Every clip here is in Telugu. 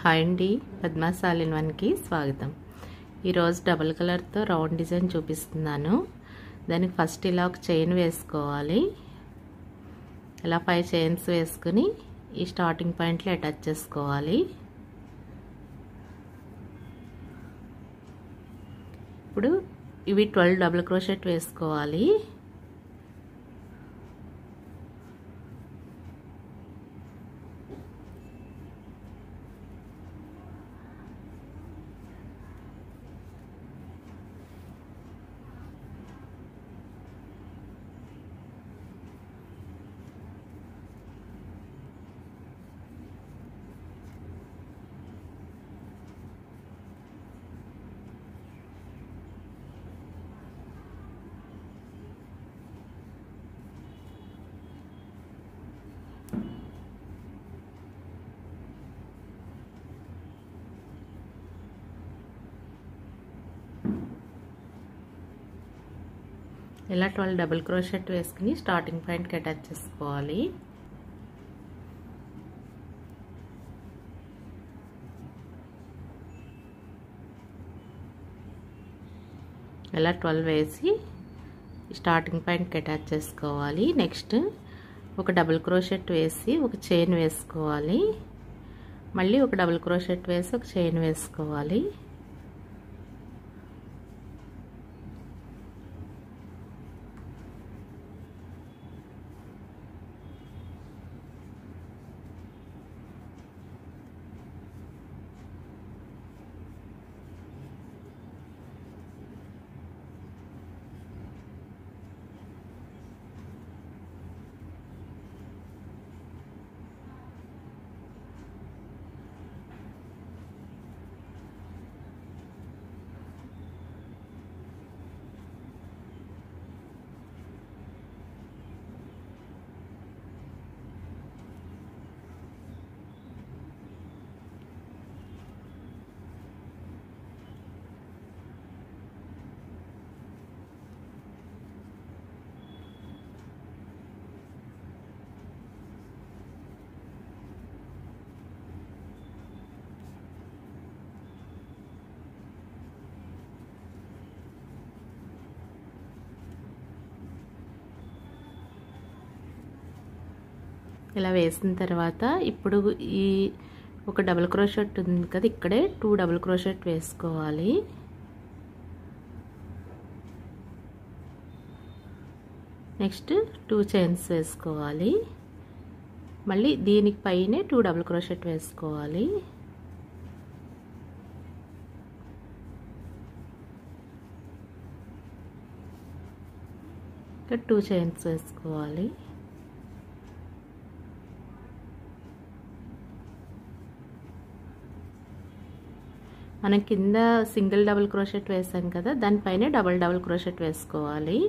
హాయ్ అండి, పద్మాస్ ఆల్ ఇన్ వన్కి స్వాగతం. ఈరోజు డబుల్ కలర్తో రౌండ్ డిజైన్ చూపిస్తున్నాను. దానికి ఫస్ట్ ఇలా ఒక చైన్ వేసుకోవాలి. ఇలా 5 చైన్స్ వేసుకుని ఈ స్టార్టింగ్ పాయింట్లో అటాచ్ చేసుకోవాలి. ఇప్పుడు ఇవి 12 డబుల్ క్రోషెట్ వేసుకోవాలి. ఇలా 12 డబుల్ క్రోషెట్ వేసుకుని స్టార్టింగ్ పాయింట్కి అటాచ్ చేసుకోవాలి. ఇలా 12 వేసి స్టార్టింగ్ పాయింట్కి అటాచ్ చేసుకోవాలి. నెక్స్ట్ ఒక డబుల్ క్రోషెట్ వేసి ఒక చైన్ వేసుకోవాలి. మళ్ళీ ఒక డబుల్ క్రోషెట్ వేసి ఒక చైన్ వేసుకోవాలి. ఇలా వేసిన తర్వాత ఇప్పుడు ఈ ఒక డబుల్ క్రోషెట్ ఉంది కదా, ఇక్కడే 2 డబుల్ క్రోషెట్ వేసుకోవాలి. నెక్స్ట్ 2 చైన్స్ వేసుకోవాలి. మళ్ళీ దీనికి పైనే 2 డబుల్ క్రోషెట్ వేసుకోవాలి. ఇక్కడ 2 చైన్స్ వేసుకోవాలి. మనం కింద సింగిల్ డబుల్ క్రోషెట్ వేసాం కదా, దానిపైనే డబుల్ క్రోషెట్ వేసుకోవాలి.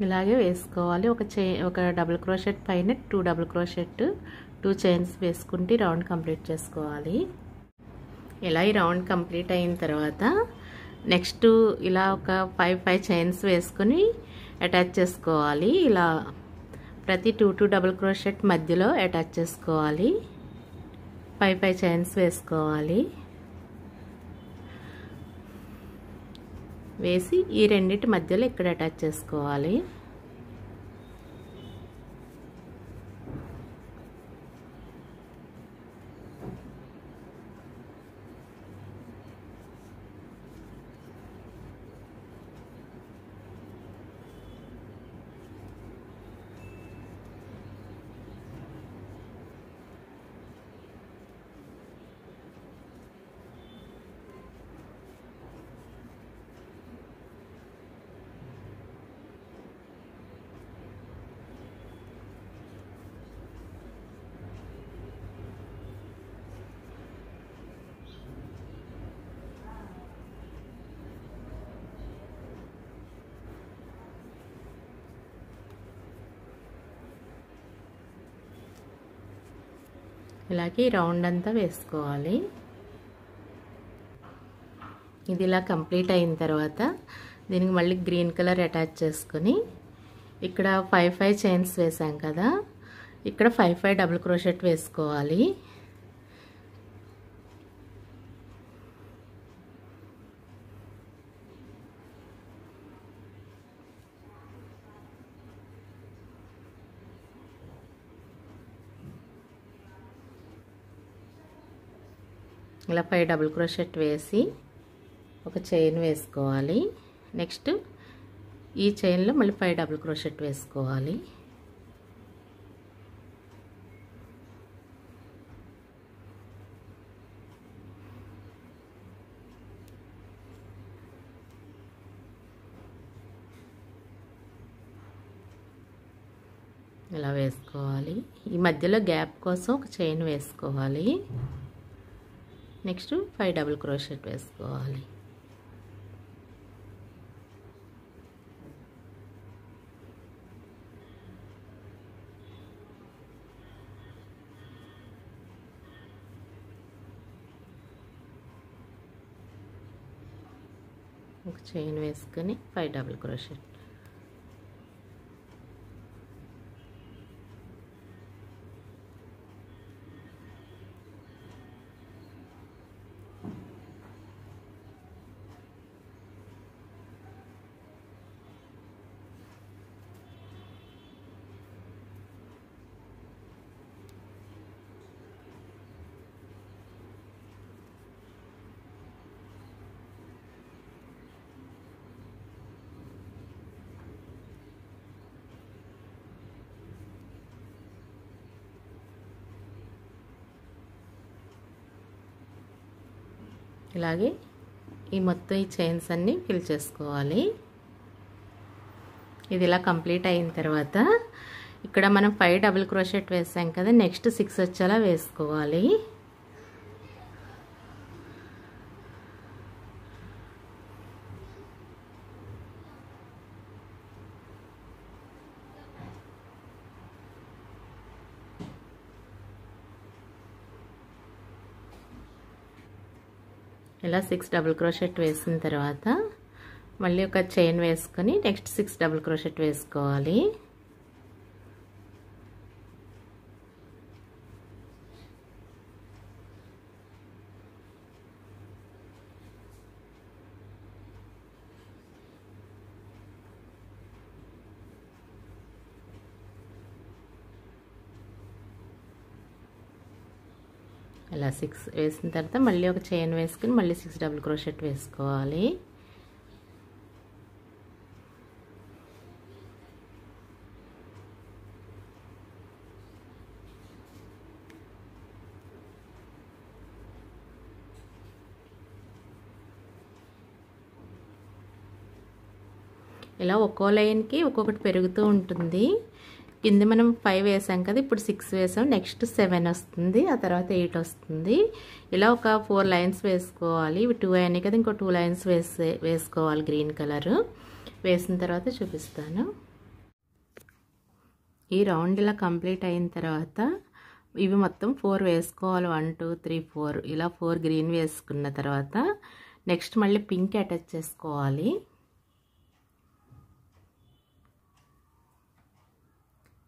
ఇలాగే వేసుకోవాలి. ఒక డబుల్ క్రోషెట్ పైన 2 డబుల్ క్రోషెట్ 2 చైన్స్ వేసుకుంటే రౌండ్ కంప్లీట్ చేసుకోవాలి. ఇలా ఈ రౌండ్ కంప్లీట్ అయిన తర్వాత నెక్స్ట్ ఇలా ఒక 5 చైన్స్ వేసుకుని అటాచ్ చేసుకోవాలి. ఇలా ప్రతి 2 డబుల్ క్రోషెట్ మధ్యలో అటాచ్ చేసుకోవాలి. 5 చైన్స్ వేసుకోవాలి. వేసి ఈ రెండిటి మధ్యలో ఇక్కడ అటాచ్ చేసుకోవాలి. ఇలాగే రౌండ్ అంతా వేసుకోవాలి. ఇది ఇలా కంప్లీట్ అయిన తర్వాత దీనికి మళ్ళీ గ్రీన్ కలర్ అటాచ్ చేసుకొని ఇక్కడ 5 చైన్స్ వేసాం కదా, ఇక్కడ 5 డబుల్ క్రోషెట్ వేసుకోవాలి. ఇలా 5 డబుల్ క్రోషెట్ వేసి ఒక చైన్ వేసుకోవాలి. నెక్స్ట్ ఈ చైన్లో మళ్ళీ 5 డబుల్ క్రోషెట్ వేసుకోవాలి. ఇలా వేసుకోవాలి. ఈ మధ్యలో గ్యాప్ కోసం ఒక చైన్ వేసుకోవాలి. నెక్స్ట్ 5 డబుల్ క్రోషెట్ వేసుకోవాలి. ఒక చైన్ వేసుకొని 5 డబుల్ క్రోషెట్. ఇలాగే ఈ మొత్తం ఈ చైన్స్ అన్నీ ఫిల్ చేసుకోవాలి. ఇది ఇలా కంప్లీట్ అయిన తర్వాత ఇక్కడ మనం 5 డబుల్ క్రోషెట్ వేసాం కదా, నెక్స్ట్ 6 వచ్చేలా వేసుకోవాలి. ఇలా 6 డబుల్ క్రోషెట్ వేసిన తర్వాత మళ్ళీ ఒక చైన్ వేసుకొని నెక్స్ట్ 6 డబుల్ క్రోషెట్ వేసుకోవాలి. ఇలా 6 వేసిన తర్వాత మళ్ళీ ఒక చైన్ వేసుకుని మళ్ళీ 6 డబుల్ క్రోషెట్ వేసుకోవాలి. ఇలా ఒక్కో లైన్కి ఒక్కొక్కటి పెరుగుతూ ఉంటుంది. కింద మనం 5 వేసాం కదా, ఇప్పుడు 6 వేసాం, నెక్స్ట్ 7 వస్తుంది, ఆ తర్వాత 8 వస్తుంది. ఇలా ఒక 4 లైన్స్ వేసుకోవాలి. ఇవి 2 అయినాయి కదా, ఇంకో 2 లైన్స్ వేసుకోవాలి గ్రీన్ కలర్. వేసిన తర్వాత చూపిస్తాను. ఈ రౌండ్ ఇలా కంప్లీట్ అయిన తర్వాత ఇవి మొత్తం 4 వేసుకోవాలి. 1 2 3 4 ఇలా 4 గ్రీన్ వేసుకున్న తర్వాత నెక్స్ట్ మళ్ళీ పింక్ అటాచ్ చేసుకోవాలి.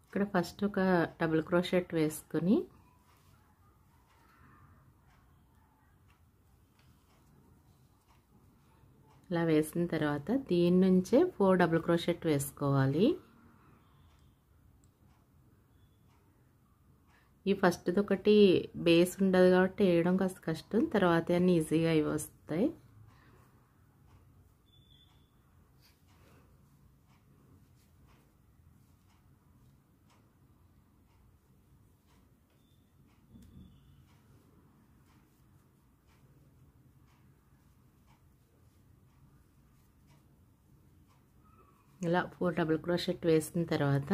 ఇక్కడ ఫస్ట్ ఒక డబుల్ క్రోషెట్ వేసుకొని ఇలా వేసిన తర్వాత దీని నుంచే 4 డబుల్ క్రోషెట్ వేసుకోవాలి. ఈ ఫస్ట్ది ఒకటి బేస్ ఉండదు కాబట్టి వేయడం కాస్త కష్టం, తర్వాత అన్నీ ఈజీగా ఇవి వస్తాయి. ఇలా 4 డబుల్ క్రోషెట్ వేసిన తర్వాత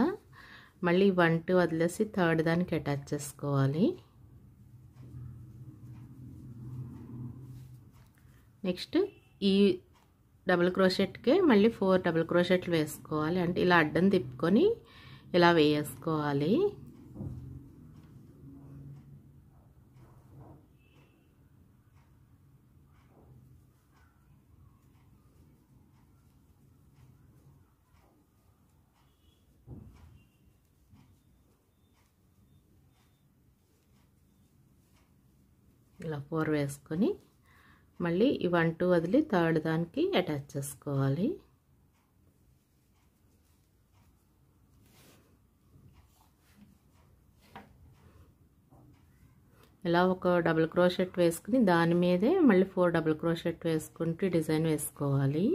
మళ్ళీ 1 2 వదిలేసి థర్డ్ దానికి అటాచ్ చేసుకోవాలి. నెక్స్ట్ ఈ డబుల్ క్రోషెట్కే మళ్ళీ 4 డబుల్ క్రోషెట్లు వేసుకోవాలి. అంటే ఇలా అడ్డం తిప్పుకొని ఇలా వేసుకోవాలి. ఇలా 4 వేసుకొని మళ్ళీ ఈ 1 2 వదిలి థర్డ్ దానికి అటాచ్ చేసుకోవాలి. ఇలా ఒక డబుల్ క్రోషెట్ వేసుకుని దాని మీదే మళ్ళీ 4 డబుల్ క్రోషెట్ వేసుకుంటూ డిజైన్ వేసుకోవాలి.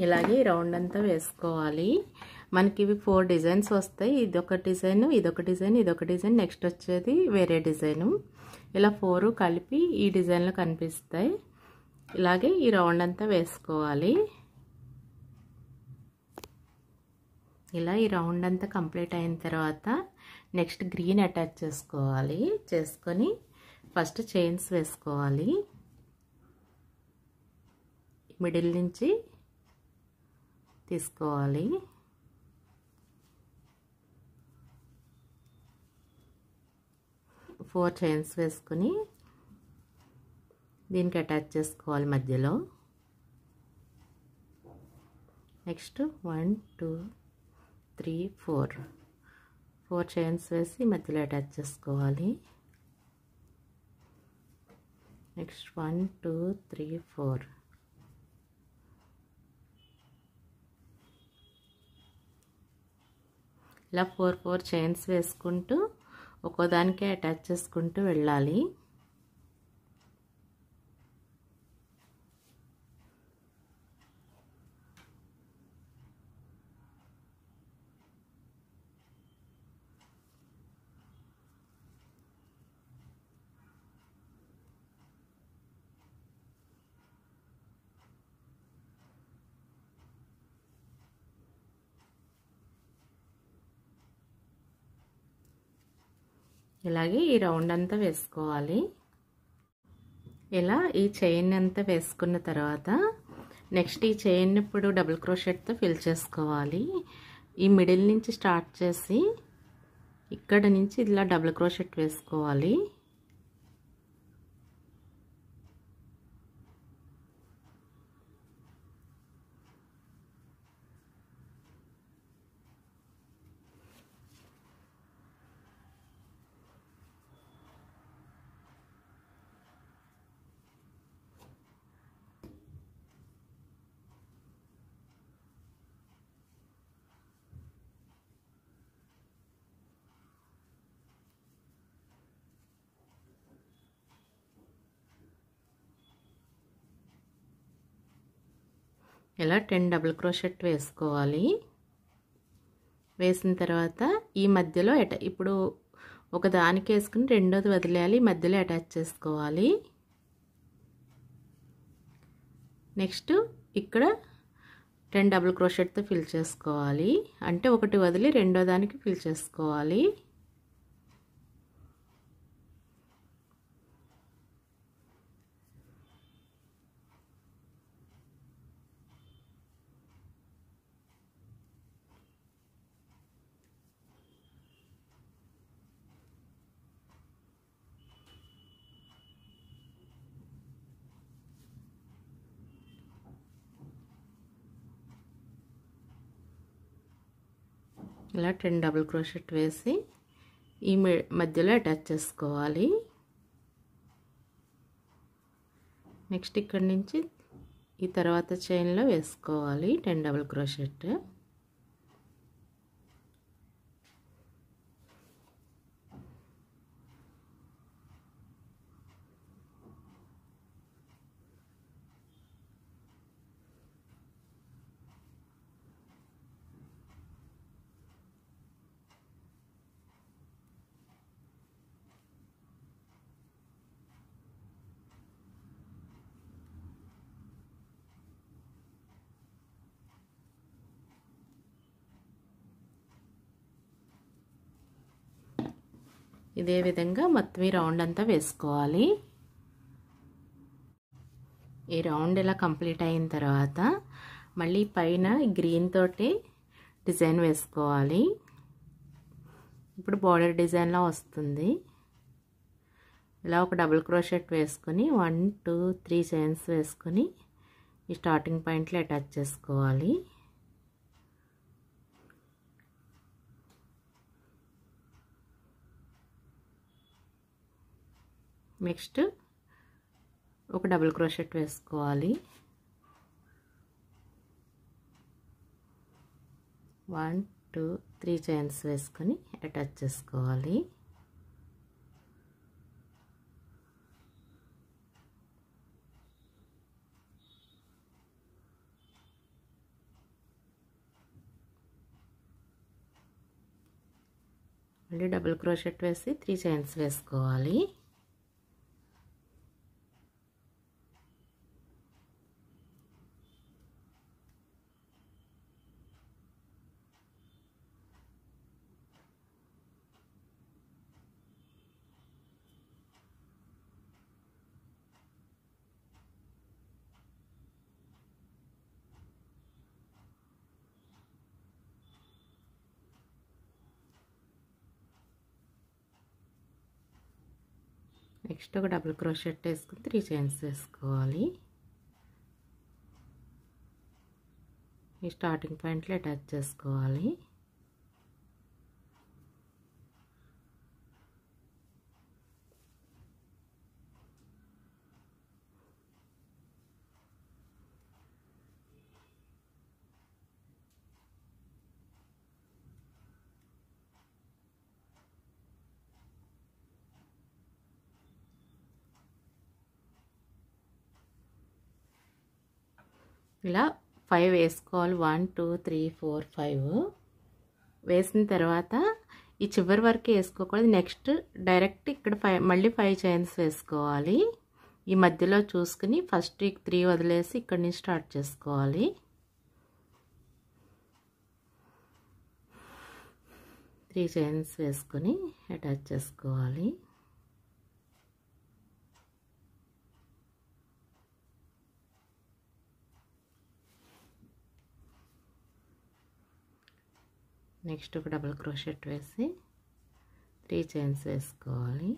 ఇలాగే రౌండ్ అంతా వేసుకోవాలి. మనకి ఇవి 4 డిజైన్స్ వస్తాయి. ఇదొక డిజైన్, ఇదొక డిజైన్, ఇదొక డిజైన్, నెక్స్ట్ వచ్చేది వేరే డిజైను. ఇలా 4 కలిపి ఈ డిజైన్లో కనిపిస్తాయి. ఇలాగే ఈ రౌండ్ అంతా వేసుకోవాలి. ఇలా ఈ రౌండ్ అంతా కంప్లీట్ అయిన తర్వాత నెక్స్ట్ గ్రీన్ అటాచ్ చేసుకోవాలి. చేసుకొని ఫస్ట్ చైన్స్ వేసుకోవాలి. మిడిల్ నుంచి తీసుకోవాలి. ఫోర్ చైన్స్ వేసుకొని దీనికి అటాచ్ చేసుకోవాలి మధ్యలో. నెక్స్ట్ 1 2 3 4 చైన్స్ వేసి మధ్యలో అటాచ్ చేసుకోవాలి. నెక్స్ట్ 1 2 3 4 ఇలా 4 చైన్స్ వేసుకుంటూ ఒక్కోదానికే అటాచ్ చేసుకుంటూ వెళ్ళాలి. ఇలాగే ఈ రౌండ్ అంతా వేసుకోవాలి. ఇలా ఈ చైన్ అంతా వేసుకున్న తర్వాత నెక్స్ట్ ఈ చైన్ ఇప్పుడు డబుల్ క్రోషెట్తో ఫిల్ చేసుకోవాలి. ఈ మిడిల్ నుంచి స్టార్ట్ చేసి ఇక్కడ నుంచి ఇలా డబుల్ క్రోషెట్ వేసుకోవాలి. ఇలా 10 డబుల్ క్రోషెట్ వేసుకోవాలి. వేసిన తర్వాత ఈ మధ్యలో ఇప్పుడు ఒక దానికి వేసుకుని రెండోది వదిలేయాలి, మధ్యలో అటాచ్ చేసుకోవాలి. నెక్స్ట్ ఇక్కడ 10 డబుల్ క్రోషెట్తో ఫిల్ చేసుకోవాలి. అంటే ఒకటి వదిలి రెండో దానికి ఫిల్ చేసుకోవాలి. ఇలా 10 డబుల్ క్రోషెట్ వేసి ఈ మధ్యలో అటాచ్ చేసుకోవాలి. నెక్స్ట్ ఇక్కడ నుంచి ఈ తర్వాత చైన్లో వేసుకోవాలి 10 డబుల్ క్రోషెట్. ఇదే విధంగా మొత్తం ఈ రౌండ్ అంతా వేసుకోవాలి. ఈ రౌండ్ ఇలా కంప్లీట్ అయిన తర్వాత మళ్ళీ పైన గ్రీన్ తోటి డిజైన్ వేసుకోవాలి. ఇప్పుడు బార్డర్ డిజైన్లా వస్తుంది. ఇలా ఒక డబుల్ క్రోషెట్ వేసుకొని 1 2 3 చైన్స్ వేసుకొని ఈ స్టార్టింగ్ పాయింట్లో అటాచ్ చేసుకోవాలి. నెక్స్ట్ ఒక డబుల్ క్రోషెట్ వేసుకోవాలి. 1 2 3 చైన్స్ వేసుకొని అటాచ్ చేసుకోవాలి. మళ్ళీ డబుల్ క్రోషెట్ వేసి 3 చైన్స్ వేసుకోవాలి. నెక్స్ట్ ఒక డబుల్ క్రోషెట్ వేసుకుని 3 చైన్స్ వేసుకోవాలి. ఈ స్టార్టింగ్ పాయింట్లో అటాచ్ చేసుకోవాలి. ఇలా 5 వేసుకోవాలి. 1 2 3 4 5 వేసిన తర్వాత ఈ చివరి వరకు వేసుకోకూడదు. నెక్స్ట్ డైరెక్ట్ ఇక్కడ మళ్ళీ 5 చైన్స్ వేసుకోవాలి. ఈ మధ్యలో చూసుకుని ఫస్ట్ 3 వదిలేసి ఇక్కడి నుంచి స్టార్ట్ చేసుకోవాలి. 3 చైన్స్ వేసుకొని అటాచ్ చేసుకోవాలి. నెక్స్ట్ ఒక డబుల్ క్రోషెట్ వేసి 3 చైన్స్ వేసుకోవాలి.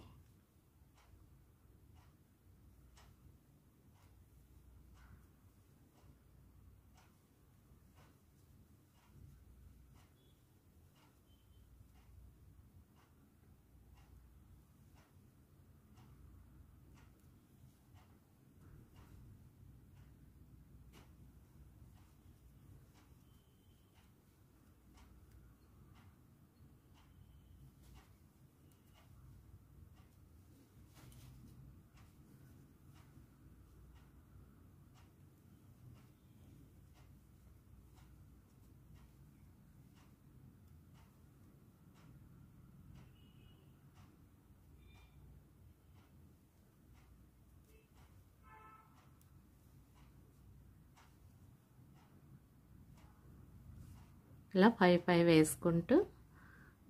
ఇలా 5 వేసుకుంటూ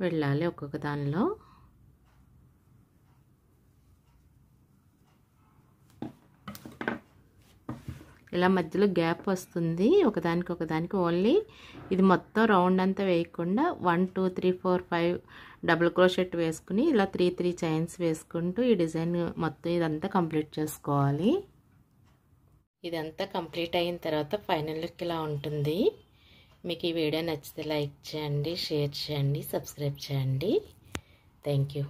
వెళ్ళాలి ఒక్కొక్క దానిలో. ఇలా మధ్యలో గ్యాప్ వస్తుంది ఒకదానికి ఓన్లీ ఇది మొత్తం రౌండ్ అంతా వేయకుండా 1 2 3 4 5 డబుల్ క్రోషెట్ వేసుకుని ఇలా 3 చైన్స్ వేసుకుంటూ ఈ డిజైన్ మొత్తం ఇదంతా కంప్లీట్ చేసుకోవాలి. ఇదంతా కంప్లీట్ అయిన తర్వాత ఫైనల్ లుక్ ఇలా ఉంటుంది. మీకు ఈ వీడియో నచ్చితే లైక్ చేయండి, షేర్ చేయండి, సబ్స్క్రైబ్ చేయండి. Thank you.